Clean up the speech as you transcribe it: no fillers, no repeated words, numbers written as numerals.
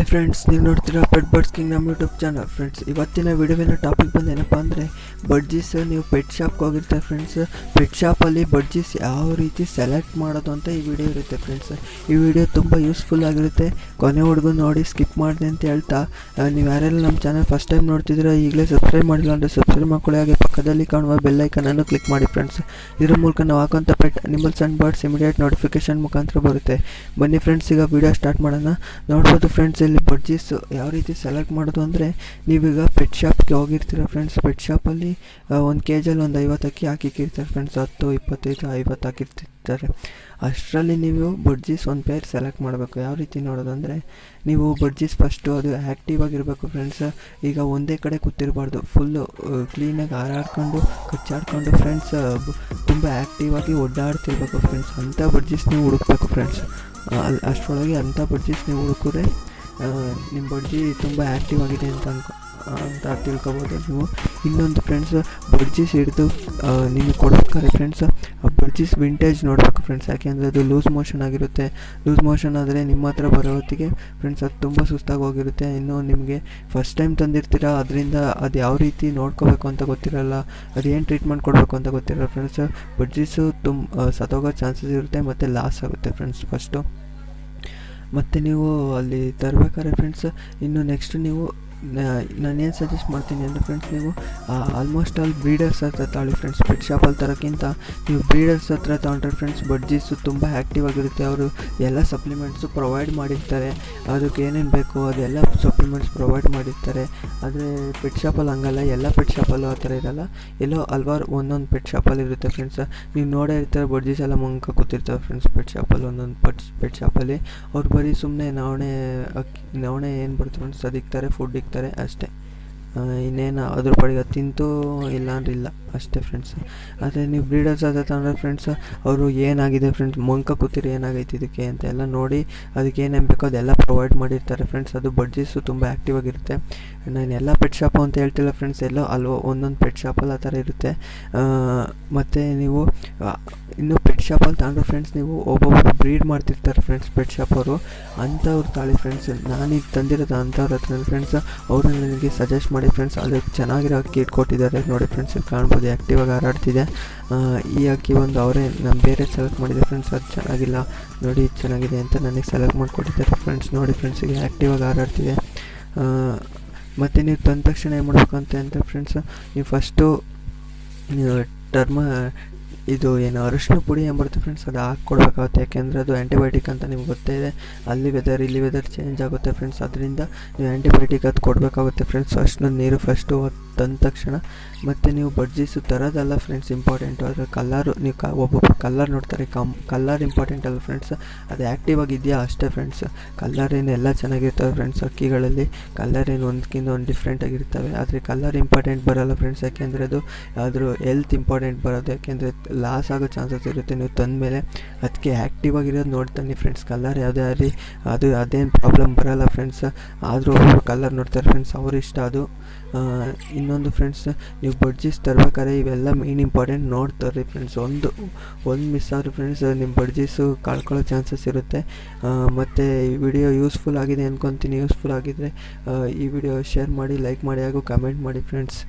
Hi friends, ನೀವು ನೋಡ್ತೀರಾ pet birds king ನಮ್ಮ ಯೂಟ್ಯೂಬ್ ಚಾನಲ್. ಫ್ರೆಂಡ್ಸ್, ಇವತ್ತಿನ ವಿಡಿಯೋವಿನ ಟಾಪಿಕ್ ಬಂದೇನಪ್ಪ ಅಂದರೆ ಬಡ್ಜೀಸ್. ನೀವು ಪೆಟ್ ಶಾಪ್ಗೆ ಹೋಗಿರ್ತಾರೆ ಫ್ರೆಂಡ್ಸ್. ಪೆಟ್ ಶಾಪಲ್ಲಿ ಬಡ್ಜೀಸ್ ಯಾವ ರೀತಿ ಸೆಲೆಕ್ಟ್ ಮಾಡೋದು ಅಂತ ಈ ವಿಡಿಯೋ ಇರುತ್ತೆ ಫ್ರೆಂಡ್ಸ್. ಈ ವಿಡಿಯೋ ತುಂಬ ಯೂಸ್ಫುಲ್ ಆಗಿರುತ್ತೆ. ಕೊನೆವರೆಗೂ ನೋಡಿ, ಸ್ಕಿಪ್ ಮಾಡಿದೆ ಅಂತ ಹೇಳ್ತಾ, ನೀವು ಯಾರೆಲ್ಲ ನಮ್ಮ ಚಾನಲ್ ಫಸ್ಟ್ ಟೈಮ್ ನೋಡ್ತಿದ್ದೀರಾ ಈಗಲೇ ಸಬ್ಸ್ಕ್ರೈಬ್ ಮಾಡಿಲ್ಲ ಅಂದರೆ ಸಬ್ಸ್ಕ್ರೈಬ್ ಮಾಡ್ಕೊಳ್ಳಿ. ಹಾಗೆ ಪಕ್ಕದಲ್ಲಿ ಕಾಣುವ ಬೆಲ್ ಐಕನನ್ನು ಕ್ಲಿಕ್ ಮಾಡಿ ಫ್ರೆಂಡ್ಸ್. ಇದರ ಮೂಲಕ ನಾವು ಹಾಕೋಂಥ pet animals and birds immediate notification ಮುಖಾಂತರ ಬರುತ್ತೆ. ಬನ್ನಿ ಫ್ರೆಂಡ್ಸ್, ಈಗ ವಿಡಿಯೋ ಸ್ಟಾರ್ಟ್ ಮಾಡೋಣ. ನೋಡ್ಬೋದು ಫ್ರೆಂಡ್ಸ್, ಇಲ್ಲಿ ಬಡ್ಜೀಸ್ ಯಾವ ರೀತಿ ಸೆಲೆಕ್ಟ್ ಮಾಡೋದು ಅಂದರೆ, ನೀವೀಗ ಪೆಟ್ ಶಾಪ್ಗೆ ಹೋಗಿರ್ತೀರ ಫ್ರೆಂಡ್ಸ್. ಪೆಟ್ ಶಾಪಲ್ಲಿ ಒಂದು ಕೇಜಲ್ಲಿ ಒಂದು 50 ಅಕ್ಕಿ ಹಾಕಿಕ್ಕಿರ್ತಾರೆ ಫ್ರೆಂಡ್ಸ್. 10, 25, 50 ಹಾಕಿರ್ತಿರ್ತಾರೆ. ಅಷ್ಟರಲ್ಲಿ ನೀವು ಬಡ್ಜೀಸ್ ಒಂದು ಪೇರ್ ಸೆಲೆಕ್ಟ್ ಮಾಡಬೇಕು. ಯಾವ ರೀತಿ ನೋಡೋದು ಅಂದರೆ, ನೀವು ಬಡ್ಜೀಸ್ ಫಸ್ಟು ಅದು ಆ್ಯಕ್ಟಿವ್ ಆಗಿರಬೇಕು ಫ್ರೆಂಡ್ಸ್. ಈಗ ಒಂದೇ ಕಡೆ ಕೂತಿರಬಾರ್ದು, ಫುಲ್ಲು ಕ್ಲೀನಾಗಿ ಹಾರಾಡ್ಕೊಂಡು ಕಚ್ಚಾಡ್ಕೊಂಡು ಫ್ರೆಂಡ್ಸ್ ತುಂಬ ಆ್ಯಕ್ಟಿವ್ ಆಗಿ ಓಡಾಡ್ತಿರ್ಬೇಕು ಫ್ರೆಂಡ್ಸ್. ಅಂಥ ಬಡ್ಜೀಸ್ ನೀವು ಹುಡುಕ್ಬೇಕು ಫ್ರೆಂಡ್ಸ್. ಅಷ್ಟರೊಳಗೆ ಅಂಥ ಬಡ್ಜೀಸ್ ನೀವು ಹುಡುಕಿದ್ರೆ ನಿಮ್ಮ ಬಡ್ಜಿ ತುಂಬ ಆ್ಯಕ್ಟಿವ್ ಆಗಿದೆ ಅಂತ ತಿಳ್ಕೊಬೋದು ನೀವು. ಇನ್ನೊಂದು ಫ್ರೆಂಡ್ಸ್, ಬಡ್ಜೀಸ್ ಹಿಡಿದು ನಿಮಗೆ ಕೊಡ್ಬೇಕಾದ್ರೆ ಫ್ರೆಂಡ್ಸ್, ಆ ಬಡ್ಜೀಸ್ ವಿಂಟೇಜ್ ನೋಡಬೇಕು ಫ್ರೆಂಡ್ಸ್. ಯಾಕೆಂದರೆ ಅದು ಲೂಸ್ ಮೋಷನ್ ಆಗಿರುತ್ತೆ. ಲೂಸ್ ಮೋಷನ್ ಆದರೆ ನಿಮ್ಮ ಹತ್ರ ಬರೋ ಹೊತ್ತಿಗೆ ಫ್ರೆಂಡ್ಸ್ ಅದು ತುಂಬ ಸುಸ್ತಾಗಿ ಹೋಗಿರುತ್ತೆ. ಇನ್ನು ನಿಮಗೆ ಫಸ್ಟ್ ಟೈಮ್ ತಂದಿರ್ತೀರ, ಅದರಿಂದ ಅದು ಯಾವ ರೀತಿ ನೋಡ್ಕೋಬೇಕು ಅಂತ ಗೊತ್ತಿರಲ್ಲ, ಅದೇನು ಟ್ರೀಟ್ಮೆಂಟ್ ಕೊಡಬೇಕು ಅಂತ ಗೊತ್ತಿರಲ್ಲ ಫ್ರೆಂಡ್ಸ್. ಬಡ್ಜೀಸು ಸತ್ತೋಗೋ ಚಾನ್ಸಸ್ ಇರುತ್ತೆ ಮತ್ತು ಲಾಸ್ ಆಗುತ್ತೆ ಫ್ರೆಂಡ್ಸ್ ಫಸ್ಟು. ಮತ್ತು ನೀವು ಅಲ್ಲಿ ತರಬೇಕಾದ್ರೆ ಫ್ರೆಂಡ್ಸ್, ಇನ್ನು ನೆಕ್ಸ್ಟ್ ನೀವು ನಾನೇನು ಸಜೆಸ್ಟ್ ಮಾಡ್ತೀನಿ ಅಂದರೆ ಫ್ರೆಂಡ್ಸ್, ನೀವು ಆಲ್ಮೋಸ್ಟ್ ಆಲ್ ಬ್ರೀಡರ್ಸ್ ಹತ್ರ ತಗೊಳ್ಳಿ ಫ್ರೆಂಡ್ಸ್. ಪೆಟ್ ಶಾಪಲ್ಲಿ ತರೋಕ್ಕಿಂತ ನೀವು ಬ್ರೀಡರ್ಸ್ ಹತ್ರ ತೊಗೊಂಡ್ರೆ ಫ್ರೆಂಡ್ಸ್, ಬಡ್ಜೀಸು ತುಂಬ ಆ್ಯಕ್ಟಿವ್ ಆಗಿರುತ್ತೆ. ಅವರು ಎಲ್ಲ ಸಪ್ಲಿಮೆಂಟ್ಸು ಪ್ರೊವೈಡ್ ಮಾಡಿರ್ತಾರೆ. ಅದಕ್ಕೆ ಏನೇನು ಬೇಕು ಅದೆಲ್ಲ ಸಪ್ಲಿಮೆಂಟ್ಸ್ ಪ್ರೊವೈಡ್ ಮಾಡಿರ್ತಾರೆ. ಆದರೆ ಪೆಟ್ ಶಾಪಲ್ಲಿ ಹಂಗಲ್ಲ, ಎಲ್ಲ ಪೆಟ್ ಶಾಪಲ್ಲೂ ಆ ಥರ ಇರೋಲ್ಲ. ಎಲ್ಲೋ ಹಲ್ವಾರು ಒಂದೊಂದು ಪೆಟ್ ಶಾಪಲ್ಲಿ ಇರುತ್ತೆ ಫ್ರೆಂಡ್ಸ್. ನೀವು ನೋಡೇ ಇರ್ತಾರೆ, ಬಡ್ಜೀಸ್ ಎಲ್ಲ ಮಂಕ ಕೂತಿರ್ತಾರೆ ಫ್ರೆಂಡ್ಸ್ ಪೆಟ್ ಶಾಪಲ್ಲಿ. ಒಂದೊಂದು ಪೆಟ್ ಶಾಪಲ್ಲಿ ಅವ್ರು ಬರೀ ಸುಮ್ಮನೆ ನವಣೆ ಏನು ಬರುತ್ತೆ ಫ್ರೆಂಡ್ಸ್, ಅದು ಇಕ್ತಾರೆ, ಫುಡ್ ಇಕ್ತಾರೆ ಅಷ್ಟೇ. ಇನ್ನೇನು ಅದ್ರ ಪಾಡಿಗೆ ತಿಂತು ಇಲ್ಲ ಅಂದ್ರೆ ಇಲ್ಲ ಅಷ್ಟೇ ಫ್ರೆಂಡ್ಸ್. ಆದರೆ ನೀವು ಬ್ರೀಡರ್ಸ್ ಹತ್ರ ತಗೊಂಡ್ರೆ ಫ್ರೆಂಡ್ಸ್, ಅವರು ಏನಾಗಿದೆ ಫ್ರೆಂಡ್ಸ್, ಮಂಕ ಕೂತಿರಿ ಏನಾಗೈತೆ ಇದಕ್ಕೆ ಅಂತ ಎಲ್ಲ ನೋಡಿ ಅದಕ್ಕೆ ಏನೇನು ಬೇಕೋ ಅದೆಲ್ಲ ಪ್ರೊವೈಡ್ ಮಾಡಿರ್ತಾರೆ ಫ್ರೆಂಡ್ಸ್. ಅದು ಬಡ್ಜೀಸು ತುಂಬ ಆ್ಯಕ್ಟಿವ್ ಆಗಿರುತ್ತೆ. ನಾನು ಎಲ್ಲ ಪೆಟ್ ಶಾಪು ಅಂತ ಹೇಳ್ತಿಲ್ಲ ಫ್ರೆಂಡ್ಸ್, ಎಲ್ಲೋ ಅಲ್ವೋ ಒಂದೊಂದು ಪೆಟ್ ಶಾಪಲ್ಲಿ ಆ ಥರ ಇರುತ್ತೆ. ಮತ್ತು ನೀವು ಇನ್ನು ಪೆಟ್ ಶಾಪಲ್ಲಿ ತಗೊಂಡ್ರೆ ಫ್ರೆಂಡ್ಸ್, ನೀವು ಒಬ್ಬೊಬ್ಬರು ಬ್ರೀಡ್ ಮಾಡ್ತಿರ್ತಾರೆ ಫ್ರೆಂಡ್ಸ್ ಪೆಟ್ ಶಾಪವರು. ಅಂಥವ್ರು ತಾಳಿ ಫ್ರೆಂಡ್ಸ್. ನಾನೀಗ ತಂದಿರೋದು ಅಂಥವ್ರ ಹತ್ರ ಫ್ರೆಂಡ್ಸ್. ಅವರು ನನಗೆ ಸಜೆಸ್ಟ್ ಮಾಡಿ ಫ್ರೆಂಡ್ಸ್, ಅದಕ್ಕೆ ಚೆನ್ನಾಗಿರೋ ಅಕ್ಕಿ ಇಟ್ಕೊಟ್ಟಿದ್ದಾರೆ ನೋಡಿ ಫ್ರೆಂಡ್ಸ್. ಕಾಣ್ಬೋದು ಆ್ಯಕ್ಟಿವ್ ಆಗಿ ಹಾರಾಡ್ತಿದೆ. ಈ ಅಕ್ಕಿ ಒಂದು ಅವರೇ ನಾನು ಬೇರೆ ಸೆಲೆಕ್ಟ್ ಮಾಡಿದೆ ಫ್ರೆಂಡ್ಸ್. ಅದು ಚೆನ್ನಾಗಿಲ್ಲ ನೋಡಿ, ಇದು ಚೆನ್ನಾಗಿದೆ ಅಂತ ನನಗೆ ಸೆಲೆಕ್ಟ್ ಮಾಡಿಕೊಟ್ಟಿದ್ದಾರೆ ಫ್ರೆಂಡ್ಸ್. ನೋಡಿ ಫ್ರೆಂಡ್ಸ್, ಈಗ ಆ್ಯಕ್ಟಿವ್ ಆಗಿ ಹಾರಾಡ್ತಿದೆ. ಮತ್ತು ನೀವು ತಂದ ತಕ್ಷಣ ಏನು ಮಾಡ್ಬೇಕಂತ ಫ್ರೆಂಡ್ಸ್, ನೀವು ಫಸ್ಟು ಇದು ಏನು ಅರಿಶಿನ ಪುಡಿ ಎಂಬರುತ್ತೆ ಫ್ರೆಂಡ್ಸ್, ಅದು ಹಾಕ್ಕೊಡ್ಬೇಕಾಗುತ್ತೆ. ಯಾಕೆಂದರೆ ಅದು ಆ್ಯಂಟಿಬಯೋಟಿಕ್ ಅಂತ ನಿಮ್ಗೆ ಗೊತ್ತೇ ಇದೆ. ಅಲ್ಲಿ ವೆದರ್ ಇಲ್ಲಿ ವೆದರ್ ಚೇಂಜ್ ಆಗುತ್ತೆ ಫ್ರೆಂಡ್ಸ್. ಅದರಿಂದ ನೀವು ಆ್ಯಂಟಿಬಯೋಟಿಕ್ ಅದು ಕೊಡಬೇಕಾಗುತ್ತೆ ಫ್ರೆಂಡ್ಸ್. ಅಷ್ಟು ನೀರು ಫಸ್ಟು ತಂದ ತಕ್ಷಣ. ಮತ್ತು ನೀವು ಬಡ್ಜೀಸು ತರೋದಲ್ಲ ಫ್ರೆಂಡ್ಸ್ ಇಂಪಾರ್ಟೆಂಟು, ಅದರ ಕಲ್ಲರು. ನೀವು ಒಬ್ಬೊಬ್ಬರು ಕಲ್ಲರ್ ನೋಡ್ತಾರೆ, ಕಲ್ಲರ್ ಇಂಪಾರ್ಟೆಂಟ್ ಅಲ್ಲ ಫ್ರೆಂಡ್ಸ್, ಅದು ಆ್ಯಕ್ಟಿವ್ ಆಗಿದೆಯಾ ಅಷ್ಟೇ ಫ್ರೆಂಡ್ಸ್. ಕಲ್ಲರ್ ಏನು ಎಲ್ಲ ಚೆನ್ನಾಗಿರ್ತವೆ ಫ್ರೆಂಡ್ಸ್. ಅಕ್ಕಿಗಳಲ್ಲಿ ಕಲ್ಲರ್ ಏನು ಒಂದಕ್ಕಿಂತ ಒಂದು ಡಿಫ್ರೆಂಟ್ ಆಗಿರ್ತವೆ. ಆದರೆ ಕಲ್ಲರ್ ಇಂಪಾರ್ಟೆಂಟ್ ಬರೋಲ್ಲ ಫ್ರೆಂಡ್ಸ್. ಯಾಕೆಂದರೆ ಅದು ಅದ್ರ ಹೆಲ್ತ್ ಇಂಪಾರ್ಟೆಂಟ್ ಬರೋದು. ಯಾಕೆಂದರೆ ಲಾಸ್ ಆಗೋ ಚಾನ್ಸಸ್ ಇರುತ್ತೆ ನೀವು ತಂದ ಮೇಲೆ. ಅದಕ್ಕೆ ಆ್ಯಕ್ಟಿವ್ ಆಗಿರೋದು ನೋಡ್ತಾನೆ ಫ್ರೆಂಡ್ಸ್. ಕಲ್ಲರ್ ಯಾವುದೇ ಆಗಲಿ ಅದೇನು ಪ್ರಾಬ್ಲಮ್ ಬರೋಲ್ಲ ಫ್ರೆಂಡ್ಸ್. ಆದರೂ ಒಬ್ಬರು ಕಲ್ಲರ್ ನೋಡ್ತಾರೆ ಫ್ರೆಂಡ್ಸ್, ಅವ್ರ ಇಷ್ಟ ಅದು. ಇನ್ನೊಂದು ಫ್ರೆಂಡ್ಸ್, ನೀವು ಬಡ್ಜೀಸ್ ತರಬೇಕಾದ್ರೆ ಇವೆಲ್ಲ ಮೇನ್ ಇಂಪಾರ್ಟೆಂಟ್ ನೋಡ್ತಾರೆ ಫ್ರೆಂಡ್ಸ್. ಒಂದು ಮಿಸ್ ಆದರೆ ಫ್ರೆಂಡ್ಸ್, ನಿಮ್ಮ ಬಡ್ಜೀಸು ಕಳ್ಕೊಳ್ಳೋ ಚಾನ್ಸಸ್ ಇರುತ್ತೆ. ಮತ್ತು ಈ ವಿಡಿಯೋ ಯೂಸ್ಫುಲ್ ಆಗಿದೆ ಅಂದ್ಕೊತೀನಿ. ಯೂಸ್ಫುಲ್ ಆಗಿದ್ದರೆ ಈ ವಿಡಿಯೋ ಶೇರ್ ಮಾಡಿ, ಲೈಕ್ ಮಾಡಿ ಹಾಗೂ ಕಮೆಂಟ್ ಮಾಡಿ ಫ್ರೆಂಡ್ಸ್.